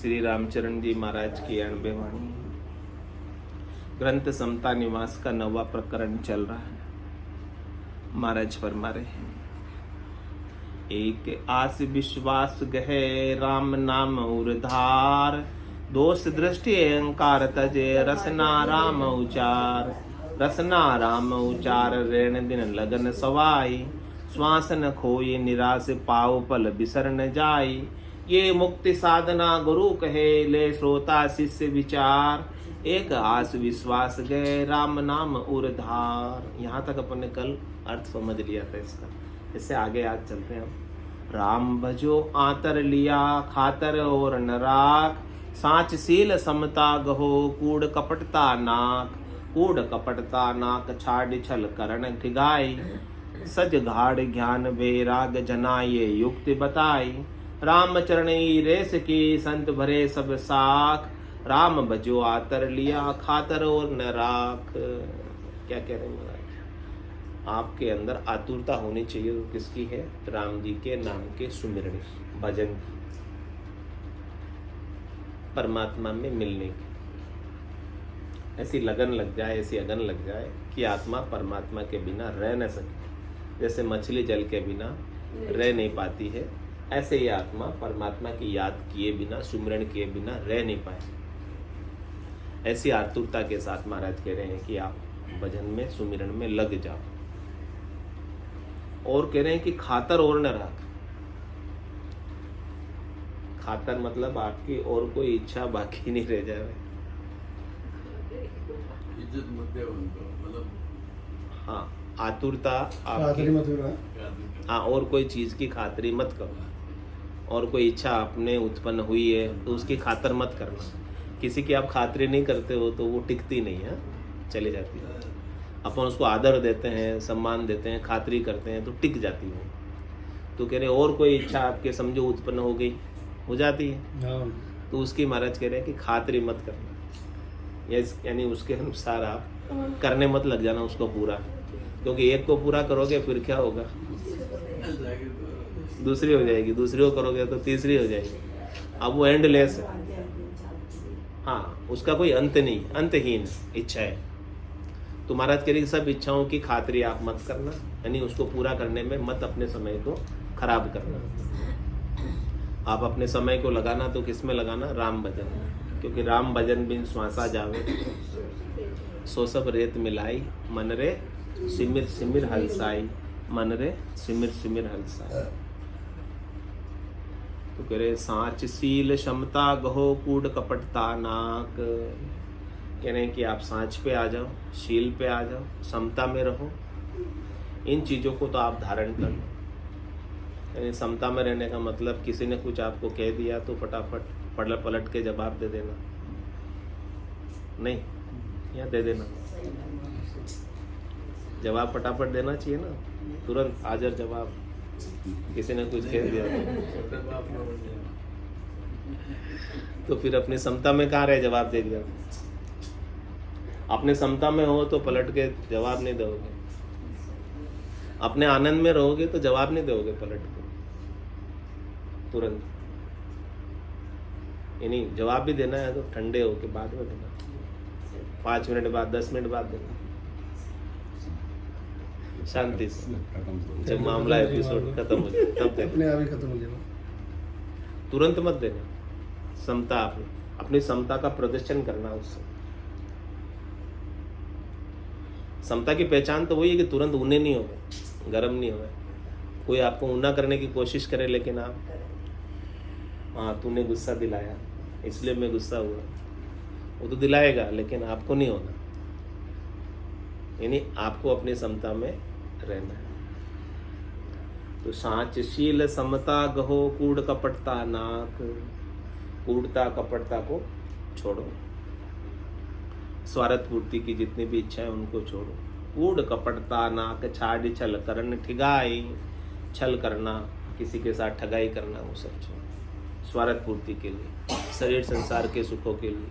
श्री रामचरण जी महाराज की 90 वाणी। ग्रंथ समता निवास का 9वां प्रकरण चल रहा है। महाराज फरमा रहे हैं, एक आस विश्वास गहे राम नाम उर्धार, दोष दृष्टि अहंकार तजे रसना राम उचार, रसना राम उचार रेण दिन लगन सवाई, श्वास न खोई निराश पाव पल बिसर न जाई, ये मुक्ति साधना गुरु कहे ले श्रोता शिष्य विचार, एक आस विश्वास गए राम नाम उर्धार। यहाँ तक अपन ने कल अर्थ समझ लिया था इसका। इससे आगे आज चलते हैं हम। राम भजो आतर लिया खातर और न राख, साच सील समता गहो कूड़ कपटता नाक, कूड़ कपटता नाक छाड़ छल करण ठिगाई, सज घाड़ ज्ञान वैराग जना ये युक्ति बताई, राम चरणी रेस की संत भरे सब साख, राम भजो आतर लिया खातर और न राख। क्या कह रहे हैं महाराज? आपके अंदर आतुरता होनी चाहिए। वो किसकी है? राम जी के नाम के सुमिरन भजन की, परमात्मा में मिलने की ऐसी लगन लग जाए, ऐसी अगन लग जाए कि आत्मा परमात्मा के बिना रह न सके। जैसे मछली जल के बिना रह नहीं पाती है, ऐसे ही आत्मा परमात्मा की याद किए बिना, सुमिरन किए बिना रह नहीं पाए। ऐसी आतुरता के साथ महाराज कह रहे हैं कि आप भजन में, सुमिरन में लग जाओ। और कह रहे हैं कि खातर और न राख। खातर मतलब आपकी और कोई इच्छा बाकी नहीं रह जाए। इज्जत मत दे उनको, मतलब हाँ, आतुरता आपकी, हाँ, और कोई चीज की खातरी मत करो। और कोई इच्छा आपने उत्पन्न हुई है तो उसकी खातर मत करना। किसी की आप खातरी नहीं करते हो तो वो टिकती नहीं है, चली जाती है। अपन उसको आदर देते हैं, सम्मान देते हैं, खातरी करते हैं तो टिक जाती है। तो कह रहे और कोई इच्छा आपके समझो उत्पन्न हो गई, हो जाती है, तो उसकी महाराज कह रहे हैं कि खातरी मत करना। यानी उसके अनुसार आप करने मत लग जाना उसको पूरा, क्योंकि एक को पूरा करोगे फिर क्या होगा, दूसरी हो जाएगी, दूसरी को करोगे तो तीसरी हो जाएगी। अब वो एंडलेस है। हाँ, उसका कोई अंत नहीं, अंतहीन इच्छा है। तो महाराज कह रही सब इच्छाओं की खातरी आप मत करना, यानी उसको पूरा करने में मत अपने समय को खराब करना। आप अपने समय को लगाना तो किस में लगाना? राम भजन में। क्योंकि राम भजन बिन श्वासा जावे, सो सब रेत मिलाई, मन रे सिमिर सिमिर हलसाई, मन रे सिमिर सिमिर हलसाई। तो कह रहे साच सील क्षमता गहो कूड़ कपटता नाक। कह रहे हैं कि आप सांच पे आ जाओ, शील पे आ जाओ, समता में रहो। इन चीजों को तो आप धारण कर लो। यानी समता में रहने का मतलब किसी ने कुछ आपको कह दिया तो फटाफट पलट के जवाब दे देना नहीं, या दे देना। जवाब फटाफट देना चाहिए ना, तुरंत हाजिर जवाब। किसी ने कुछ कह दिया तो फिर अपनी समता में कहाँ रहे, जवाब दे दिया। अपने समता में हो तो पलट के जवाब नहीं दोगे, अपने आनंद में रहोगे तो जवाब नहीं दोगे पलट के तुरंत। यानी जवाब भी देना है तो ठंडे होके बाद में देना, 5 मिनट बाद, 10 मिनट बाद देना, शांति से। जब मामला एपिसोड खत्म हो जाए तब देना, अपने आप ही खत्म हो जाएगा, तुरंत मत देना। समता, अपनी समता का प्रदर्शन करना उससे। समता की पहचान तो वही है कि तुरंत ऊने नहीं हो गए, गर्म नहीं हो गए। कोई आपको ऊना करने की कोशिश करे लेकिन आप, हाँ तूने गुस्सा दिलाया इसलिए मैं गुस्सा हुआ, वो तो दिलाएगा लेकिन आपको नहीं होना। यानी आपको अपनी समता में रहना है। तो साच शील समता गहो कूड़ कपटता नाक। कूड़ता कपटता को छोड़ो, स्वार्थ पूर्ति की जितनी भी इच्छा है उनको छोड़ो। कूड़ कपटता नाक छाड़ छल करन ठिगाई। छल करना, किसी के साथ ठगाई करना, वो सब छोड़ो। स्वार्थ पूर्ति के लिए, शरीर संसार के सुखों के लिए,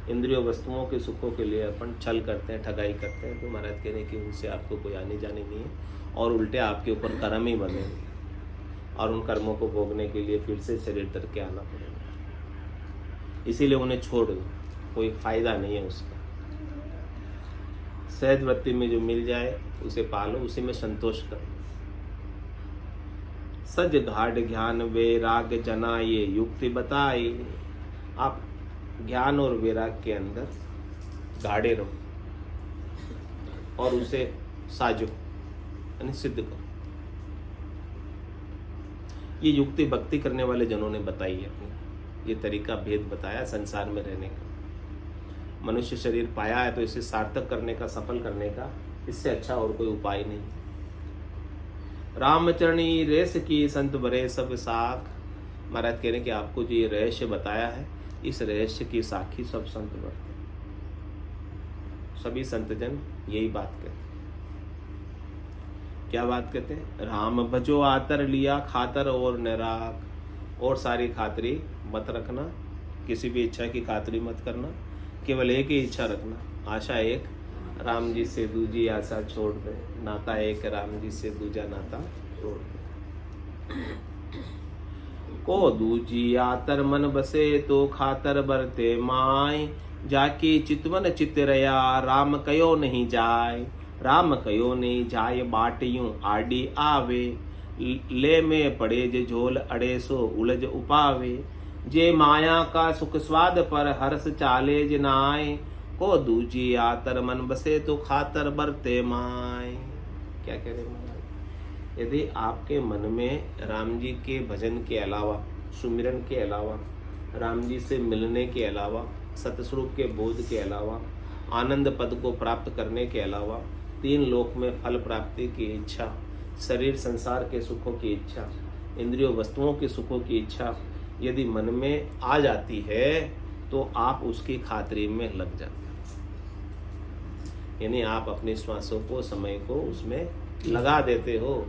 इंद्रियों वस्तुओं के सुखों के लिए अपन छल करते हैं, ठगाई करते हैं। तो महाराज कह रहे हैं कि उनसे आपको कोई आने जाने नहीं है, और उल्टे आपके ऊपर कर्म ही बनेंगे, और उन कर्मों को भोगने के लिए फिर से शरीर तर के आना पड़ेगा। इसीलिए उन्हें छोड़ दो, कोई फायदा नहीं है उसका। सहज वृत्ति में जो मिल जाए उसे पालो, उसी में संतोष करो। सज घाट ज्ञान वैराग जना ये युक्ति बताई। आप ज्ञान और वैराग के अंदर गाड़े रहो और उसे साजो, यानी सिद्ध करो। ये युक्ति भक्ति करने वाले जनों ने बताई है अपनी, ये तरीका भेद बताया संसार में रहने का। मनुष्य शरीर पाया है तो इसे सार्थक करने का, सफल करने का, इससे अच्छा और कोई उपाय नहीं। रामचरणी रेस की संत बरे सब साख। महाराज कह रहे हैं कि आपको जो ये रहस्य बताया है, इस रहस्य की साखी सब संत बरते। सभी संतजन यही बात कहते हैं। क्या बात कहते हैं? राम भजो आतर लिया खातर और निराग। और सारी खातरी मत रखना, किसी भी इच्छा की खातरी मत करना, केवल एक ही इच्छा रखना। आशा एक, राम जी से दूजी आशा छोड़ दे। नाता एक, राम जी से दूजा नाता छोड़ दे। को दूजी आतर मन बसे तो खातर बरते माय। जाके चितवन चितरया राम कयो नहीं जाय। राम कयो नहीं जाय बाट यूं आडी आवे। ले में पड़े जे झोल अड़े सो उलझ उपावे। जे माया का सुख स्वाद पर हर्ष चाले जनाय। को दूजी आतर मन बसे तो खातर बरते माय। क्या कह रहे महाराज? यदि आपके मन में राम जी के भजन के अलावा, सुमिरन के अलावा, राम जी से मिलने के अलावा, सतस्वरूप के बोध के अलावा, आनंद पद को प्राप्त करने के अलावा, तीन लोक में फल प्राप्ति की इच्छा, शरीर संसार के सुखों की इच्छा, इंद्रियों वस्तुओं के सुखों की इच्छा यदि मन में आ जाती है तो आप उसकी खातरी में लग जाते हैं। यानी आप अपने श्वासों को, समय को उसमें लगा देते हो।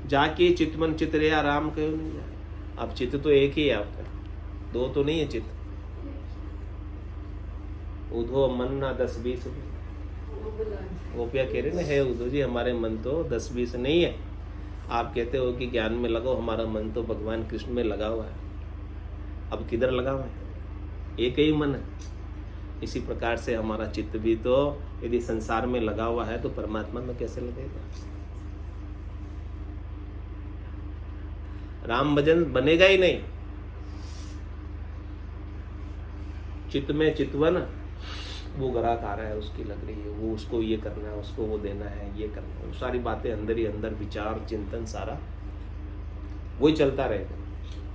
जाके चितमन चितरया राम कहो नहीं जाए। अब चित्त तो एक ही है आपका, दो तो नहीं है चित्त। उधो मन ना 10-20 गोपिया कह रहे ना, है उधो जी हमारे मन तो 10-20 नहीं है। आप कहते हो कि ज्ञान में लगाओ, हमारा मन तो भगवान कृष्ण में लगा हुआ है। अब किधर लगा हुआ है? एक ही मन है। इसी प्रकार से हमारा चित्त भी तो यदि संसार में लगा हुआ है तो परमात्मा में कैसे लगेगा? राम भजन बनेगा ही नहीं। चित्त में चितवन, वो ग्राहक आ रहा है, उसकी लग रही है, वो उसको ये करना है, उसको वो देना है, ये करना है, वो सारी बातें अंदर ही अंदर, विचार चिंतन सारा वही चलता रहेगा,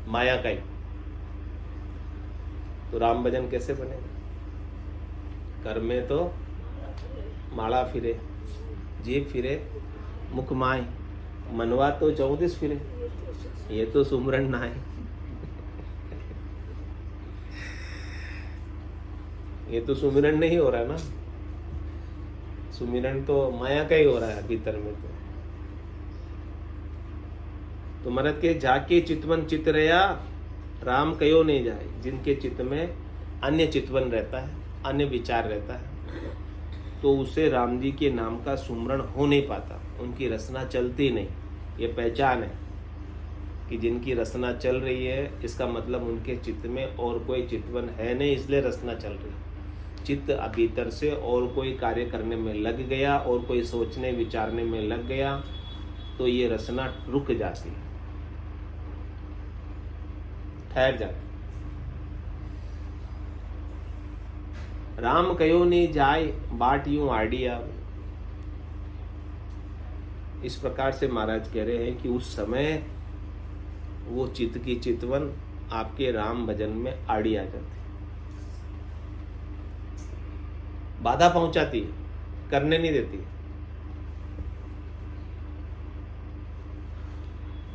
माया का ही। तो राम भजन कैसे बनेगा? कर में तो माला फिरे, जीभ फिरे, मुख माय, मनवा तो 34 फिरे, ये तो सुमरन ना है। ये तो सुमिरन नहीं हो रहा ना, सुमिरन तो माया का ही हो रहा है भीतर में। तो महाराज के जाके चितवन चितरया राम कयो नहीं जाए। जिनके चित्त में अन्य चितवन रहता है, अन्य विचार रहता है, तो उसे राम जी के नाम का सुमरण हो नहीं पाता, उनकी रसना चलती नहीं। ये पहचान है कि जिनकी रसना चल रही है, इसका मतलब उनके चित्त में और कोई चितवन है नहीं, इसलिए रसना चल रही है। चित्त भीतर से और कोई कार्य करने में लग गया और कोई सोचने विचारने में लग गया तो ये रसना रुक जाती है, ठहर जाती। राम कयो नहीं जाय बाट यूं आड़ी आवे। इस प्रकार से महाराज कह रहे हैं कि उस समय वो चित्त की चितवन आपके राम भजन में आड़ी आ जाती, बाधा पहुंचाती, करने नहीं देती।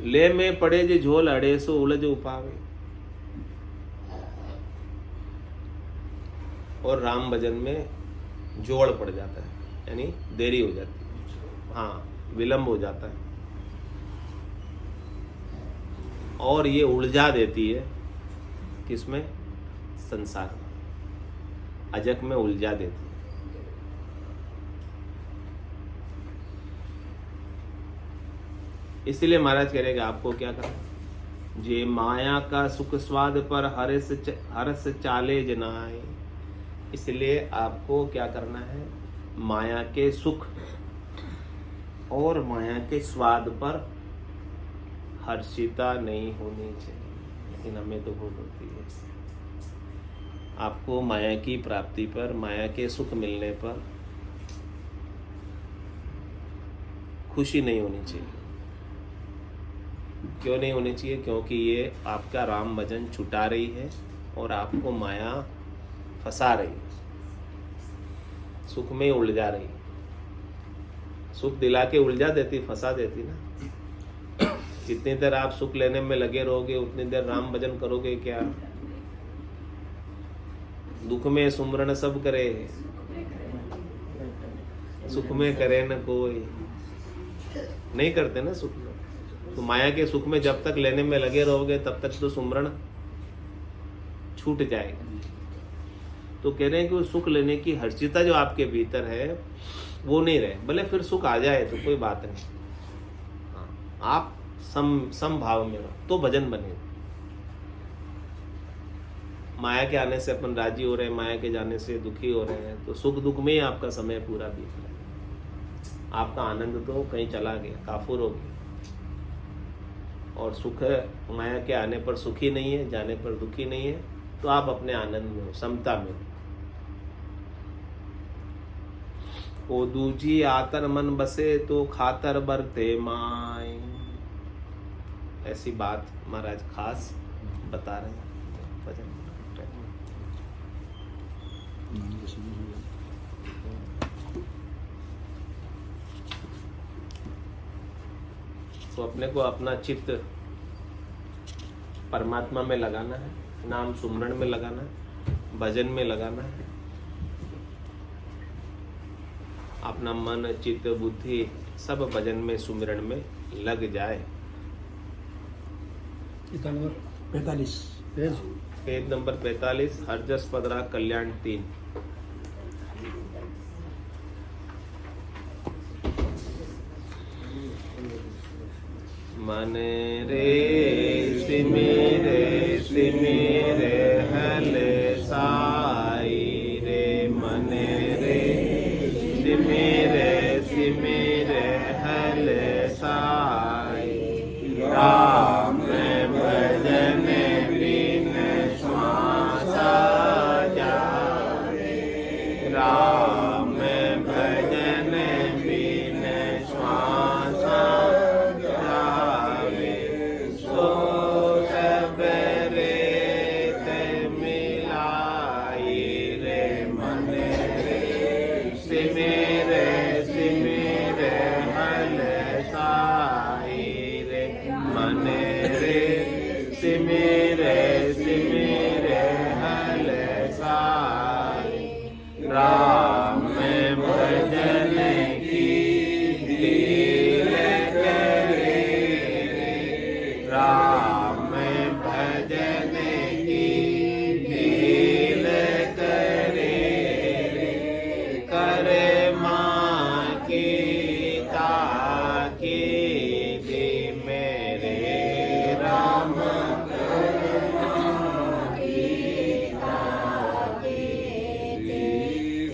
ले में पड़े जे झोल अड़े सो उलझ उपावे। और राम भजन में जोड़ पड़ जाता है, यानी देरी हो जाती है, हाँ विलंब हो जाता है, और ये उलझा देती है किसमें? संसार में, अजक में उलझा देती है। इसलिए महाराज कह रहे कि आपको क्या करना, जे माया का सुख स्वाद पर हरस चाले जनाए। इसलिए आपको क्या करना है, माया के सुख और माया के स्वाद पर हर्षिता नहीं होनी चाहिए, लेकिन हमें तो बहुत होती है। आपको माया की प्राप्ति पर, माया के सुख मिलने पर खुशी नहीं होनी चाहिए। क्यों नहीं होनी चाहिए? क्योंकि ये आपका राम भजन छुटा रही है और आपको माया फंसा रही है, सुख में उलझा रही है। सुख दिला के उलझा देती, फंसा देती ना। जितनी देर आप सुख लेने में लगे रहोगे उतनी देर राम भजन करोगे क्या? दुख में सुमरन सब करे, सुख में करे न कोई। नहीं करते ना सुख में। तो माया के सुख में जब तक लेने में लगे रहोगे तब तक तो सुमरण छूट जाएगा। तो कह रहे हैं कि वो सुख लेने की हर्षिता जो आपके भीतर है वो नहीं रहे। भले फिर सुख आ जाए तो कोई बात नहीं, आप समभाव में रहो तो भजन बनेगा। माया के आने से अपन राजी हो रहे हैं, माया के जाने से दुखी हो रहे हैं, तो सुख दुख में ही आपका समय पूरा बीत रहा है। आपका आनंद तो कहीं चला गया, काफुर हो गया। और सुख माया के आने पर सुखी नहीं है, जाने पर दुखी नहीं है, तो आप अपने आनंद में हो, समता में हो। ओ दूजी आतर मन बसे तो खातर बरते माय। ऐसी बात महाराज खास बता रहे हैं भजन। तो अपने को अपना चित्त परमात्मा में लगाना है, नाम सुमरण में लगाना है, भजन में लगाना है। अपना मन चित्त बुद्धि सब भजन में सुमिरन में लग जाए। 45 पेज नंबर 45, हरजस पदरा कल्याण 3। मन रे सिमेरे सिमेरे हल साई रे, मन रे सिमेरे सिमेरे हल साई। राम भजन बिन श्वासा जाए, राम भजन बिन श्वासा जाए। सो सब रेत मिलाई रे, मन रे सिमेरे सिमेरे हल साई रे, मन रे सिमेरे सिमेरे हल साई। राम भजन की लील करे रे, राम भजन की लील करे रे। करे माँ की ताकी दी मेरे राम,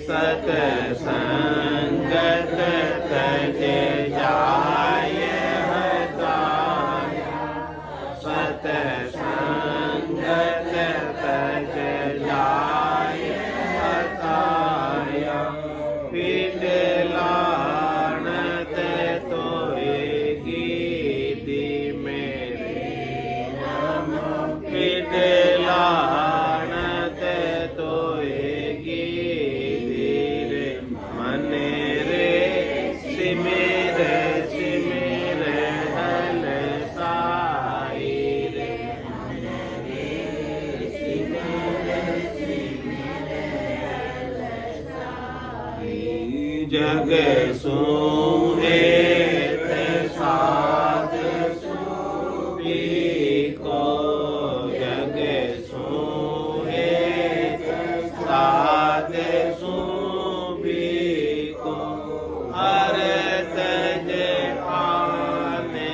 सत संगत तज जाय हताया, सत संगत तज जाय हताया। फिट लानत तोएगी दी मेरे राम, फिट लानत तोएगी दी रे। मन रे सिमेरे सिमेरे हल साई रे, जग सूहे साध सूबी को, जग सूहे साध सूबी को। हर तज आने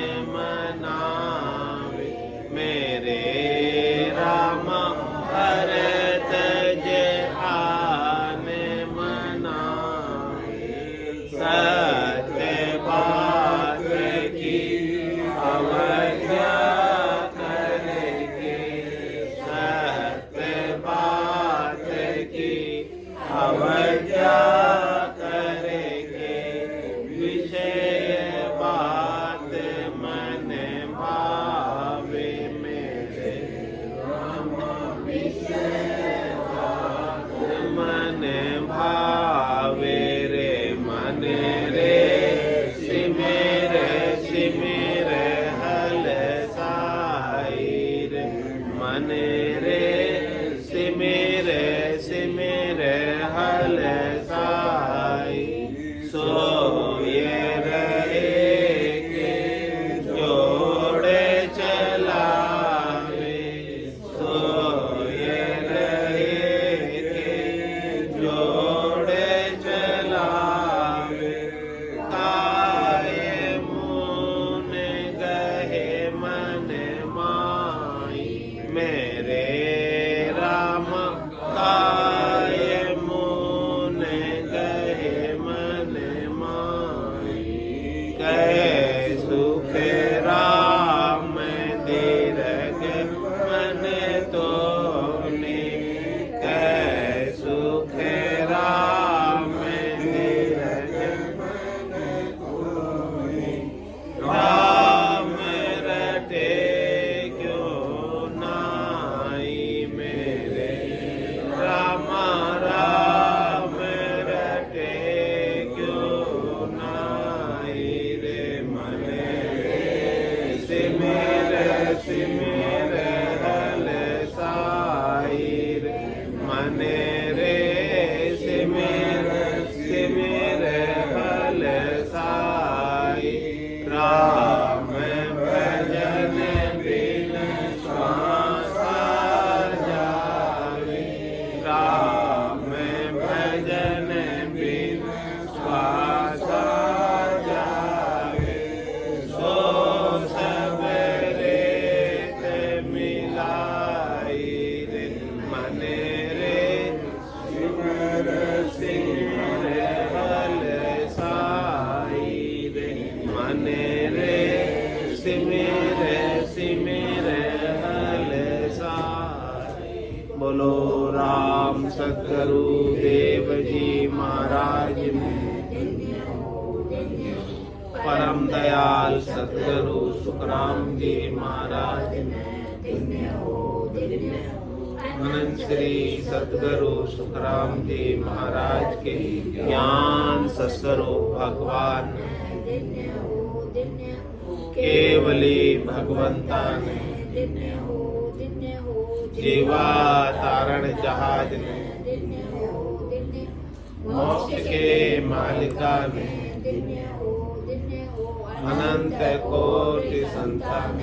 मेरे राम काय मुन गए मन माई कहे सुख राम दीर्घ मन तोने कहे सुख राम दीर्घ राम रटे क्यों नाई मेरे राम राम रटे क्यों नाई रे मने सिमर सिमर हल साई रे मने रे सिमर सिमर हल साई राम भजन बिन श्वास जावे राम भजन बिन श्वास जावे सो सब रेत मिलाई रे मने रे सिमर सिमर हल साई रे मने रे सिमर सिमर हल साई बोलो राम सतगुरु देव जी महाराज परम दयाल सतगुरु सुखराम जी महाराज अनंत श्री सतगुरु सुखराम जी महाराज के ज्ञान सस्वरूप भगवान केवली भगवंता ने जीवा तारण जहाज ने मोक्ष के मालिका ने अनंत कोटि संतान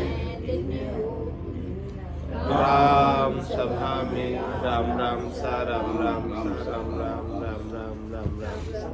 राम सभा में राम राम सा राम राम सा राम राम राम राम राम राम सा